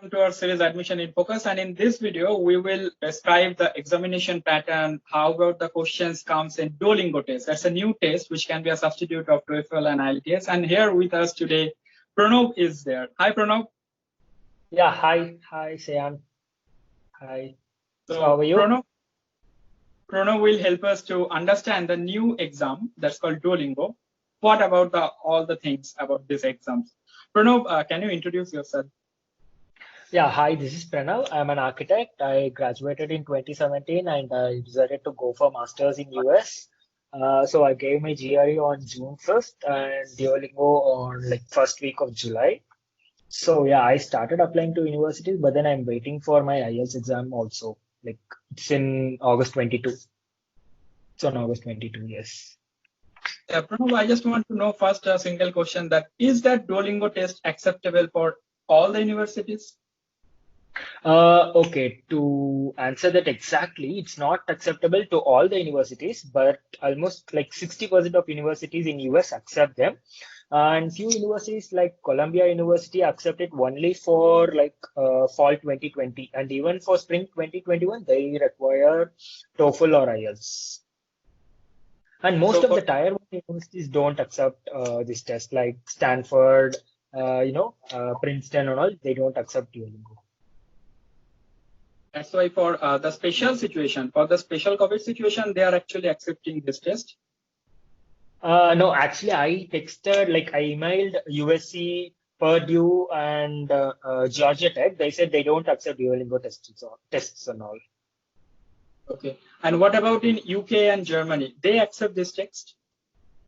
to our series Admission in Focus, and in this video we will describe the examination pattern, how about the questions comes in Duolingo test. That's a new test which can be a substitute of TOEFL and IELTS. And here with us today, Pranav is there. Hi Pranav. Yeah, hi, Sayan. Hi. So how are you? Pranav will help us to understand the new exam that's called Duolingo. What about all the things about this exam? Pranav, can you introduce yourself? Yeah, hi, this is Pranav. I'm an architect. I graduated in 2017 and I decided to go for masters in US. So I gave my GRE on June 1st and Duolingo on like first week of July. So yeah, I started applying to universities, but then I'm waiting for my IELTS exam also. Like it's in August 22. It's on August 22, yes. Pranav, I just want to know first a single question, that is that Duolingo test acceptable for all the universities? Okay, to answer that exactly, it's not acceptable to all the universities, but almost like 60% of universities in US accept them. And few universities like Columbia University accept it only for like fall 2020. And even for spring 2021, they require TOEFL or IELTS. And most of the tier 1 universities don't accept this test, like Stanford, Princeton and all, they don't accept Duolingo. That's why for the special situation, for the special COVID situation, they are actually accepting this test. No, actually, I texted, like I emailed USC, Purdue, and Georgia Tech. They said they don't accept Duolingo tests and all. Okay. And what about in UK and Germany? They accept this text?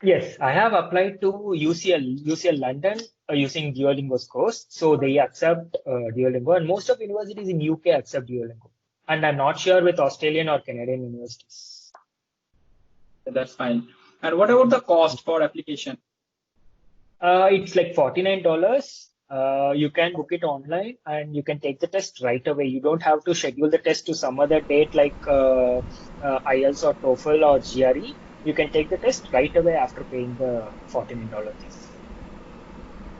Yes, I have applied to UCL London using Duolingo's course. So they accept Duolingo, and most of universities in UK accept Duolingo. And I'm not sure with Australian or Canadian universities. That's fine. And what about the cost for application? It's like $49. You can book it online and you can take the test right away. You don't have to schedule the test to some other date like IELTS or TOEFL or GRE. You can take the test right away after paying the $49.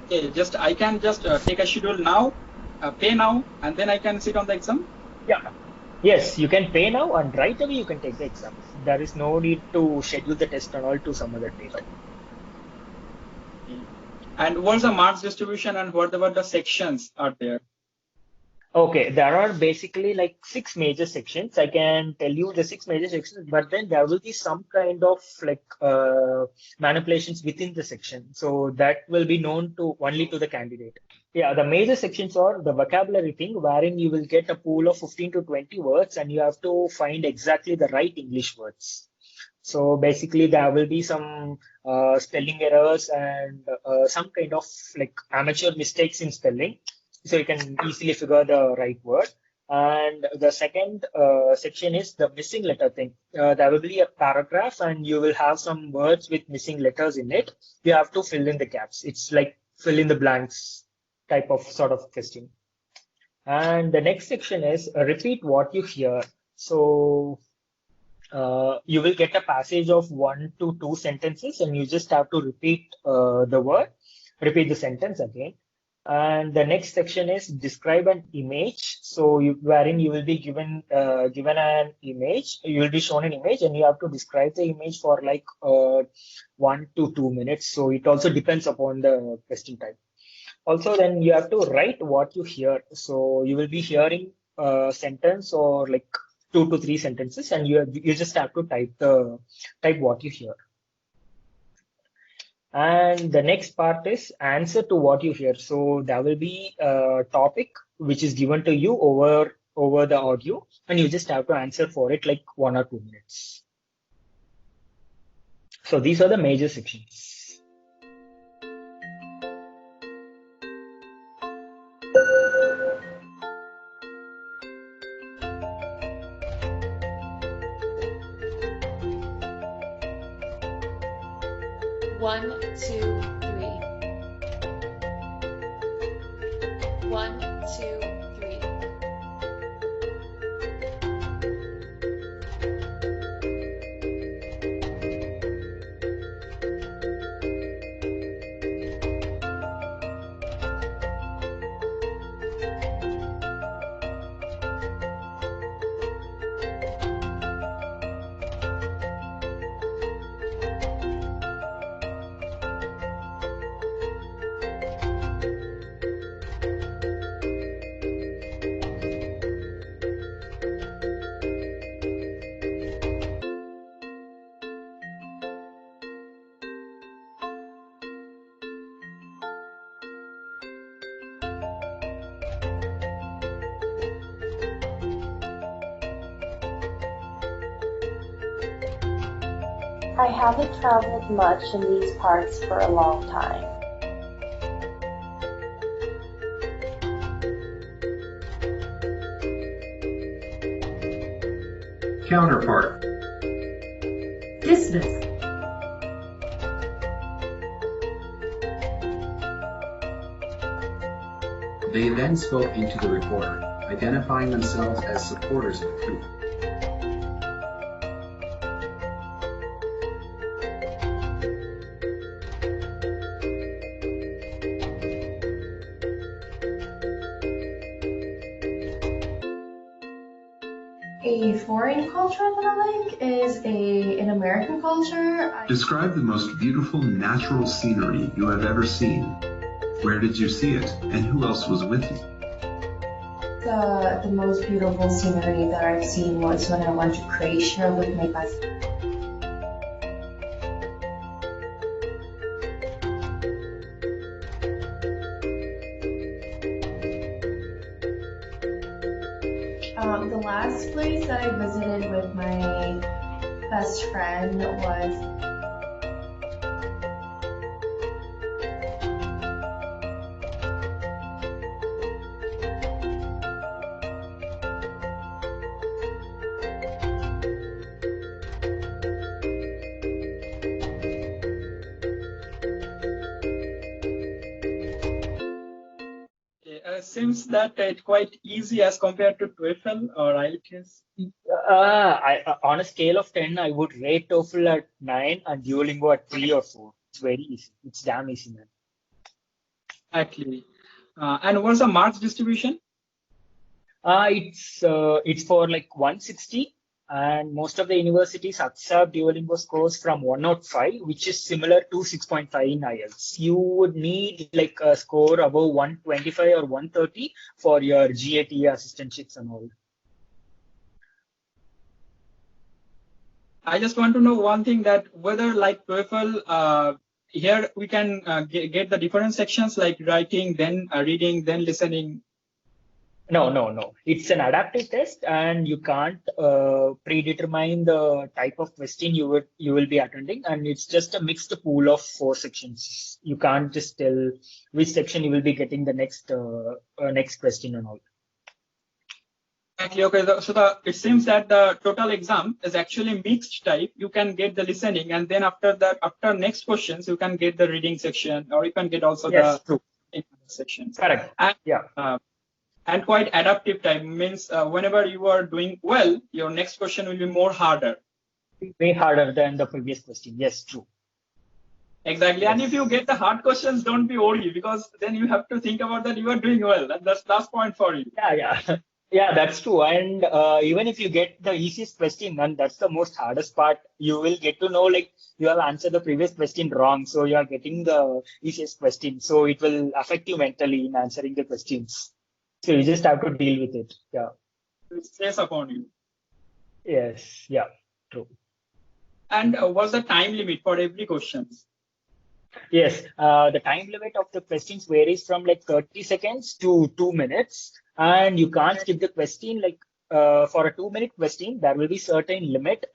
Okay, I can just take a schedule now, pay now, and then I can sit on the exam? Yeah. Yes, you can pay now and right away you can take the exam. There is no need to schedule the test and all to some other date. And what's the marks distribution and what about the sections are there? Okay, there are basically like 6 major sections. I can tell you the 6 major sections, but then there will be some kind of like manipulations within the section. So that will be known to only to the candidate. Yeah, the major sections are the vocabulary thing, wherein you will get a pool of 15 to 20 words and you have to find exactly the right English words. So basically there will be some spelling errors and some kind of like amateur mistakes in spelling. So you can easily figure the right word. And the second section is the missing letter thing. There will be a paragraph and you will have some words with missing letters in it. You have to fill in the gaps. It's like fill in the blanks type of sort of question. And the next section is repeat what you hear. So you will get a passage of 1 to 2 sentences and you just have to repeat repeat the sentence again. And the next section is describe an image. So wherein you will be given an image, you will be shown an image and you have to describe the image for like 1 to 2 minutes. So it also depends upon the question type. Also, then you have to write what you hear. So you will be hearing a sentence or like 2 to 3 sentences, and you just have to type what you hear. And the next part is answer to what you hear. So there will be a topic which is given to you over the audio, and you just have to answer for it like 1 or 2 minutes. So these are the major sections. One, two, three. 1, 2, 3. I haven't traveled much in these parts for a long time. Counterpart. Dismiss. They then spoke into the recorder, identifying themselves as supporters of the coup. A foreign culture that I like is an American culture. Describe the most beautiful natural scenery you have ever seen. Where did you see it, and who else was with you? The most beautiful scenery that I've seen was when I went to Croatia with my best friend. The last place that I visited with my best friend was Seems that it's quite easy as compared to TOEFL or IELTS. On a scale of 10, I would rate TOEFL at 9 and Duolingo at 3 or 4. It's very easy. It's damn easy, man. Exactly. And what's the marks distribution? It's for like 160, and most of the universities accept Duolingo scores from 105, which is similar to 6.5 in IELTS. You would need like a score above 125 or 130 for your GAT assistantships and all. I just want to know one thing, that whether like TOEFL, here we can get the different sections like writing, then reading, then listening. No. It's an adaptive test, and you can't predetermine the type of question you will be attending, and it's just a mixed pool of 4 sections. You can't just tell which section you will be getting the next question and all. Exactly. Okay. It seems that the total exam is actually mixed type. You can get the listening, and then after next questions, you can get the reading section, or you can get also the sections. Correct. And, yeah. And quite adaptive type means whenever you are doing well, your next question will be more harder. Way harder than the previous question. Yes, true. Exactly. Yes. And if you get the hard questions, don't be worried, because then you have to think about that you are doing well, and that's last point for you. Yeah, that's true. And even if you get the easiest question, and that's the most hardest part, you will get to know like you have answered the previous question wrong, so you are getting the easiest question. So it will affect you mentally in answering the questions. So you just have to deal with it. Yeah. It stays upon you. Yes. Yeah. True. And what's the time limit for every question? Yes. The time limit of the questions varies from like 30 seconds to 2 minutes, and you can't skip the question. Like for a 2-minute question, there will be certain limit,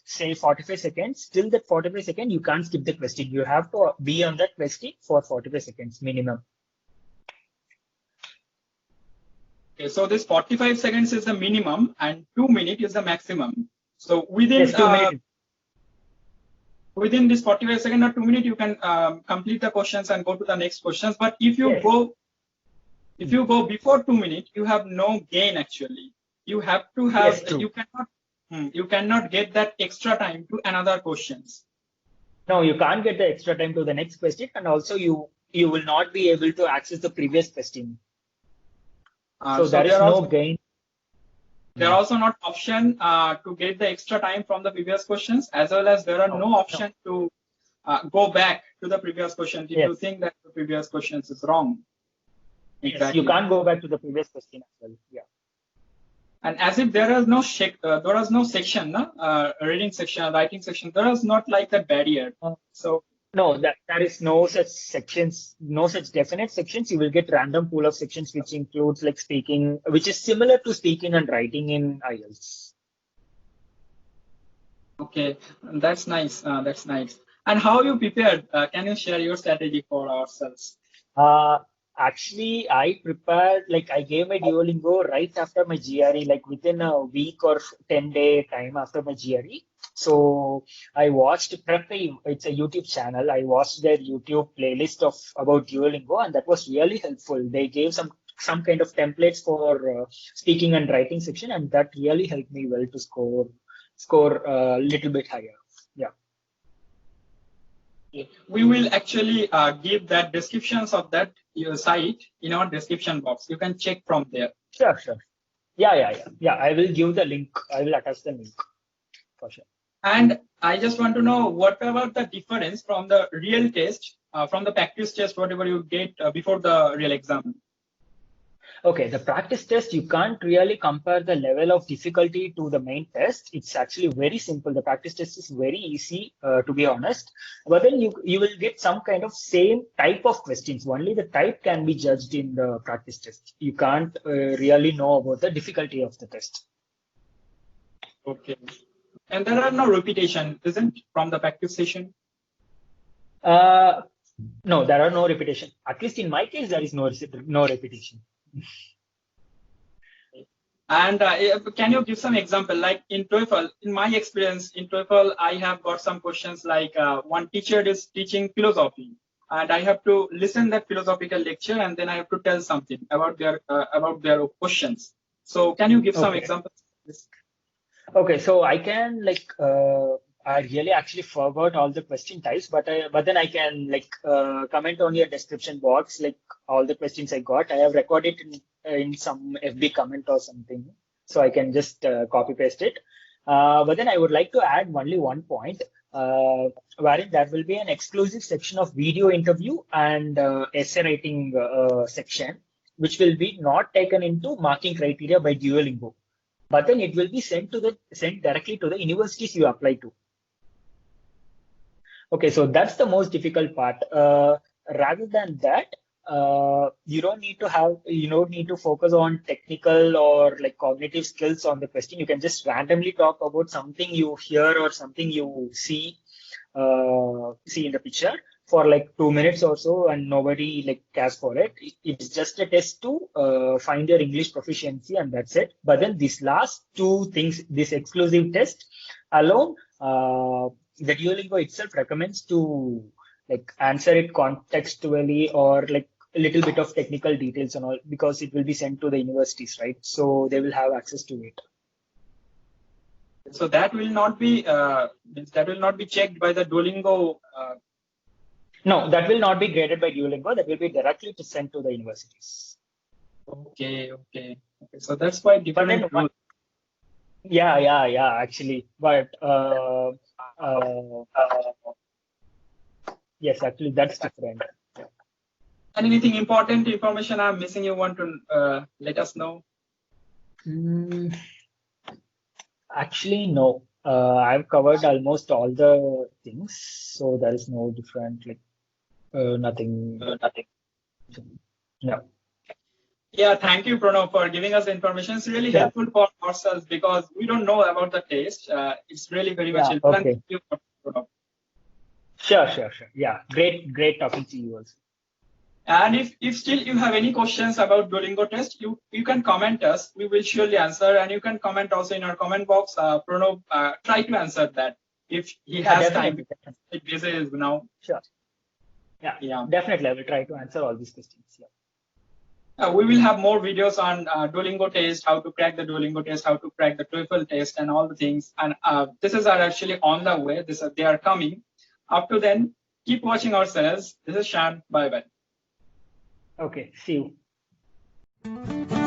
say 45 seconds. Till that 45 seconds, you can't skip the question. You have to be on that question for 45 seconds minimum. Okay, so this 45 seconds is the minimum and 2 minutes is the maximum. So within within this 45 seconds or 2 minutes, you can complete the questions and go to the next questions. But if you go before 2 minutes, you have no gain actually. You have to have you cannot get that extra time to another questions. No, you can't get the extra time to the next question, and also you will not be able to access the previous question. So there is no gain. There are also not option to get the extra time from the previous questions, as well as there are no option to go back to the previous questions if you think that the previous questions is wrong. Exactly. Yes, you can't go back to the previous question as well. Yeah. And as if there is no section, reading section, writing section, there is not like that barrier. So. No, there is no such sections, no such definite sections. You will get random pool of sections, which includes like speaking, which is similar to speaking and writing in IELTS. Okay, that's nice. That's nice. And how you prepared? Can you share your strategy for ourselves? Uh, Actually, I prepared, like, I gave my Duolingo right after my GRE, like within a week or 10-day time after my GRE. So I watched Prepay, it's a YouTube channel. I watched their YouTube playlist of about Duolingo, and that was really helpful. They gave some kind of templates for speaking and writing section, and that really helped me well to score a little bit higher. Yeah. We will actually give that descriptions of that your site in our description box. You can check from there. Sure, sure. Yeah. I will give the link. I will attach the link for sure. And I just want to know what about the difference from the real test, from the practice test, whatever you get before the real exam. Okay, the practice test, you can't really compare the level of difficulty to the main test. It's actually very simple. The practice test is very easy, to be honest. But then you will get some kind of same type of questions. Only the type can be judged in the practice test. You can't really know about the difficulty of the test. Okay. And there are no repetition, isn't from the practice session? No, there are no repetition. At least in my case, there is no repetition. And can you give some example? Like in TOEFL, in my experience in TOEFL, I have got some questions like one teacher is teaching philosophy, and I have to listen that philosophical lecture, and then I have to tell something about their questions. So can you give some examples? Okay, so I can I really actually forgot all the question types, but then I can comment on your description box, like all the questions I got. I have recorded in some FB comment or something, so I can just copy paste it. But then I would like to add only one point, wherein there will be an exclusive section of video interview and essay writing section, which will be not taken into marking criteria by Duolingo. But then it will be sent directly to the universities you apply to. Okay, so that's the most difficult part. Rather than that, you don't need to focus on technical or like cognitive skills on the question. You can just randomly talk about something you hear or something you see in the picture for like 2 minutes or so, and nobody cares for it. It's just a test to find your English proficiency, and that's it. But then these last two things, this exclusive test alone, the Duolingo itself recommends to answer it contextually or like a little bit of technical details and all, because it will be sent to the universities, right? So they will have access to it. So that will not be checked by the Duolingo. No, that will not be graded by Duolingo. That will be directly sent to the universities. Okay. So that's quite different. Yeah, actually. But yes, actually, that's different. And anything important information I'm missing you want to let us know? Actually, no. I've covered almost all the things, so there is no different, nothing. No. Yeah, thank you, Pranav, for giving us the information. It's really helpful for ourselves because we don't know about the test. It's really very much helpful. Okay. Thank you, Pranav. Sure. Yeah, great talking to you also. And if still you have any questions about Duolingo test, you can comment us. We will surely answer, and you can comment also in our comment box. Pranav, try to answer that if he has time. It is now. Sure. Yeah, definitely. I will try to answer all these questions. Yeah. We will have more videos on Duolingo test, how to crack the Duolingo test, how to crack the TOEFL test, and all the things. And this are actually on the way. They are coming. Up to then, keep watching ourselves. This is Shan. Bye bye. Okay. See you.